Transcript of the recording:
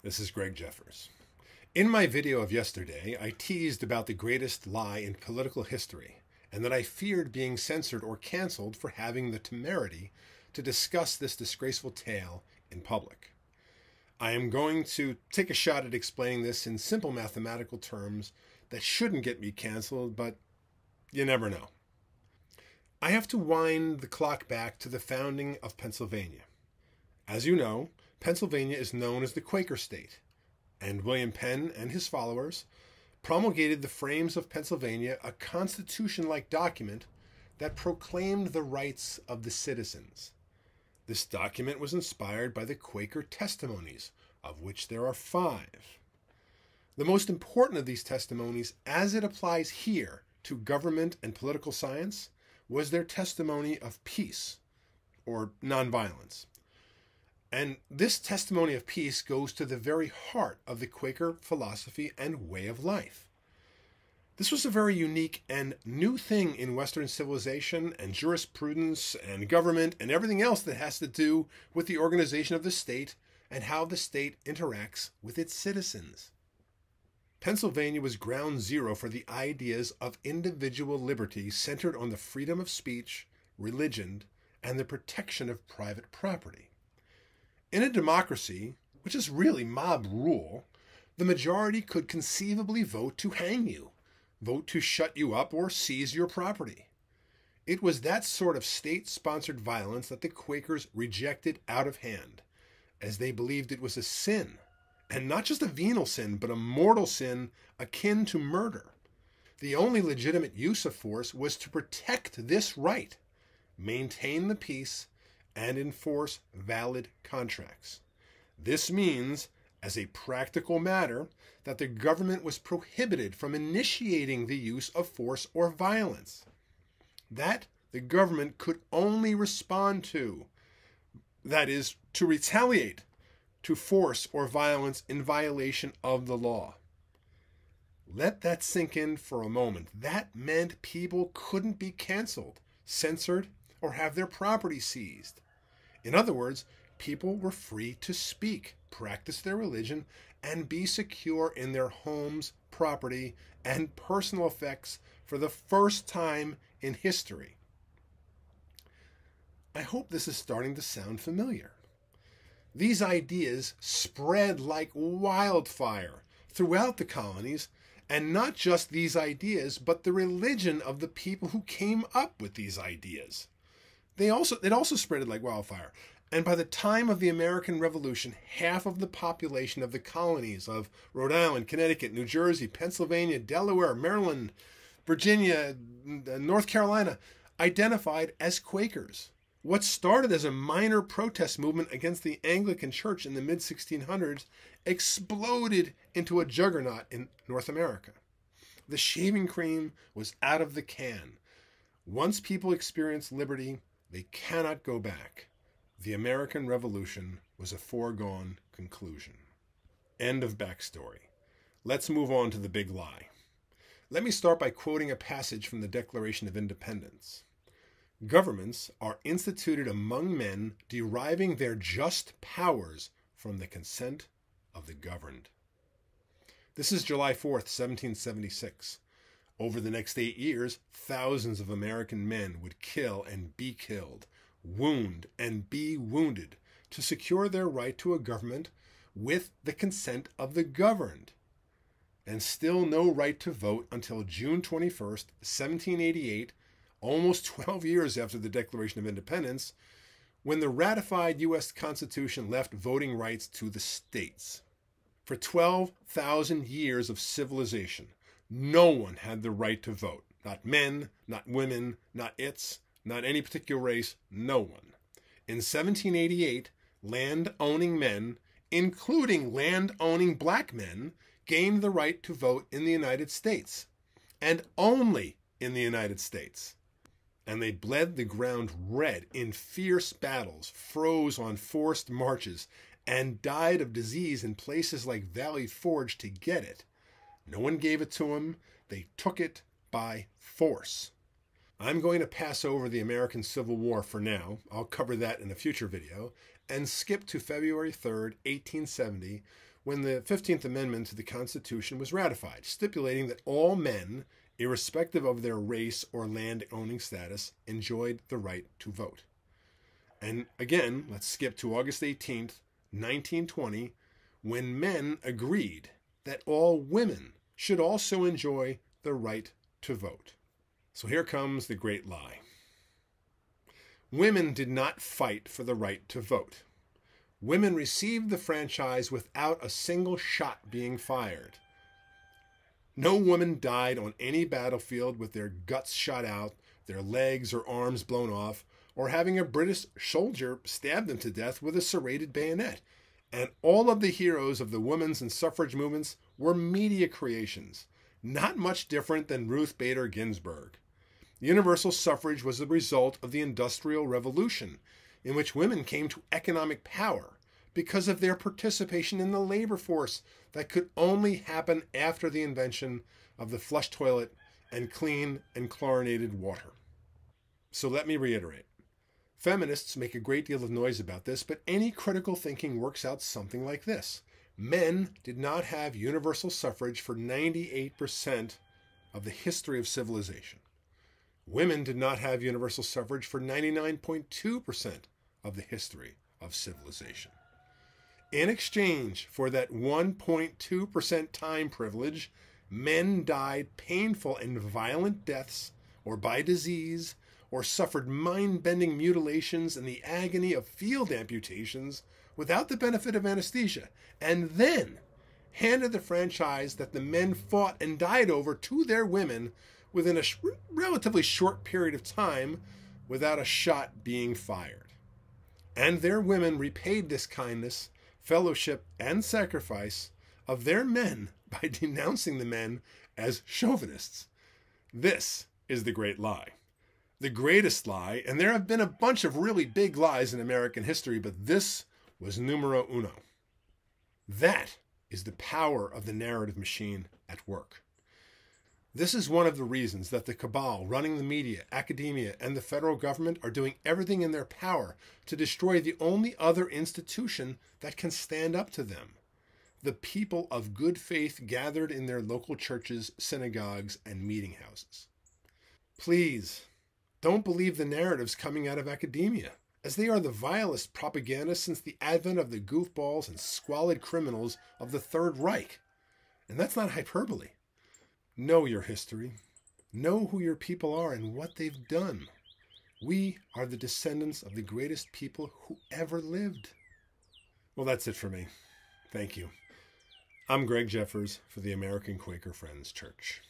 This is Greg Jeffers. In my video of yesterday, I teased about the greatest lie in political history, and that I feared being censored or canceled for having the temerity to discuss this disgraceful tale in public. I am going to take a shot at explaining this in simple mathematical terms that shouldn't get me canceled, but you never know. I have to wind the clock back to the founding of Pennsylvania. As you know, Pennsylvania is known as the Quaker state, and William Penn and his followers promulgated the frames of Pennsylvania, a constitution-like document that proclaimed the rights of the citizens. This document was inspired by the Quaker testimonies, of which there are 5. The most important of these testimonies, as it applies here to government and political science, was their testimony of peace, or nonviolence. And this testimony of peace goes to the very heart of the Quaker philosophy and way of life. This was a very unique and new thing in Western civilization and jurisprudence and government and everything else that has to do with the organization of the state and how the state interacts with its citizens. Pennsylvania was ground zero for the ideas of individual liberty centered on the freedom of speech, religion, and the protection of private property. In a democracy, which is really mob rule, the majority could conceivably vote to hang you, vote to shut you up or seize your property. It was that sort of state-sponsored violence that the Quakers rejected out of hand, as they believed it was a sin, and not just a venial sin, but a mortal sin akin to murder. The only legitimate use of force was to protect this right, maintain the peace, and enforce valid contracts. This means, as a practical matter, that the government was prohibited from initiating the use of force or violence. That the government could only respond to, that is, to retaliate to force or violence in violation of the law. Let that sink in for a moment. That meant people couldn't be canceled, censored, or have their property seized. In other words, people were free to speak, practice their religion, and be secure in their homes, property, and personal effects for the first time in history. I hope this is starting to sound familiar. These ideas spread like wildfire throughout the colonies, and not just these ideas, but the religion of the people who came up with these ideas. It also spread like wildfire. And by the time of the American Revolution, half of the population of the colonies of Rhode Island, Connecticut, New Jersey, Pennsylvania, Delaware, Maryland, Virginia, North Carolina identified as Quakers. What started as a minor protest movement against the Anglican Church in the mid-1600s exploded into a juggernaut in North America. The shaving cream was out of the can. Once people experience liberty, they cannot go back. The American Revolution was a foregone conclusion. End of backstory. Let's move on to the big lie. Let me start by quoting a passage from the Declaration of Independence. Governments are instituted among men deriving their just powers from the consent of the governed. This is July 4th, 1776. Over the next 8 years, thousands of American men would kill and be killed, wound and be wounded, to secure their right to a government with the consent of the governed. And still no right to vote until June 21st, 1788, almost 12 years after the Declaration of Independence, when the ratified U.S. Constitution left voting rights to the states. For 12,000 years of civilization, no one had the right to vote. Not men, not women, not not any particular race, no one. In 1788, land-owning men, including land-owning black men, gained the right to vote in the United States, and only in the United States. And they bled the ground red in fierce battles, froze on forced marches, and died of disease in places like Valley Forge to get it. No one gave it to them. They took it by force. I'm going to pass over the American Civil War for now. I'll cover that in a future video, and skip to February 3rd, 1870, when the 15th Amendment to the Constitution was ratified, stipulating that all men, irrespective of their race or land-owning status, enjoyed the right to vote. And again, let's skip to August 18th, 1920, when men agreed that all women should also enjoy the right to vote. So here comes the great lie. Women did not fight for the right to vote. Women received the franchise without a single shot being fired. No woman died on any battlefield with their guts shot out, their legs or arms blown off, or having a British soldier stab them to death with a serrated bayonet. And all of the heroes of the women's and suffrage movements were media creations, not much different than Ruth Bader Ginsburg. Universal suffrage was the result of the Industrial Revolution, in which women came to economic power because of their participation in the labor force that could only happen after the invention of the flush toilet and clean and chlorinated water. So let me reiterate. Feminists make a great deal of noise about this, but any critical thinking works out something like this. Men did not have universal suffrage for 98% of the history of civilization. Women did not have universal suffrage for 99.2% of the history of civilization. In exchange for that 1.2% time privilege, men died painful and violent deaths, or by disease, or suffered mind-bending mutilations in the agony of field amputations without the benefit of anesthesia, and then handed the franchise that the men fought and died over to their women within a relatively short period of time without a shot being fired. And their women repaid this kindness, fellowship, and sacrifice of their men by denouncing the men as chauvinists. This is the great lie. The greatest lie, and there have been a bunch of really big lies in American history, but this was numero uno. That is the power of the narrative machine at work. This is one of the reasons that the cabal running the media, academia, and the federal government are doing everything in their power to destroy the only other institution that can stand up to them: the people of good faith gathered in their local churches, synagogues, and meeting houses. Please, don't believe the narratives coming out of academia, as they are the vilest propaganda since the advent of the goofballs and squalid criminals of the Third Reich. And that's not hyperbole. Know your history. Know who your people are and what they've done. We are the descendants of the greatest people who ever lived. Well, that's it for me. Thank you. I'm Greg Jeffers for the American Quaker Friends Church.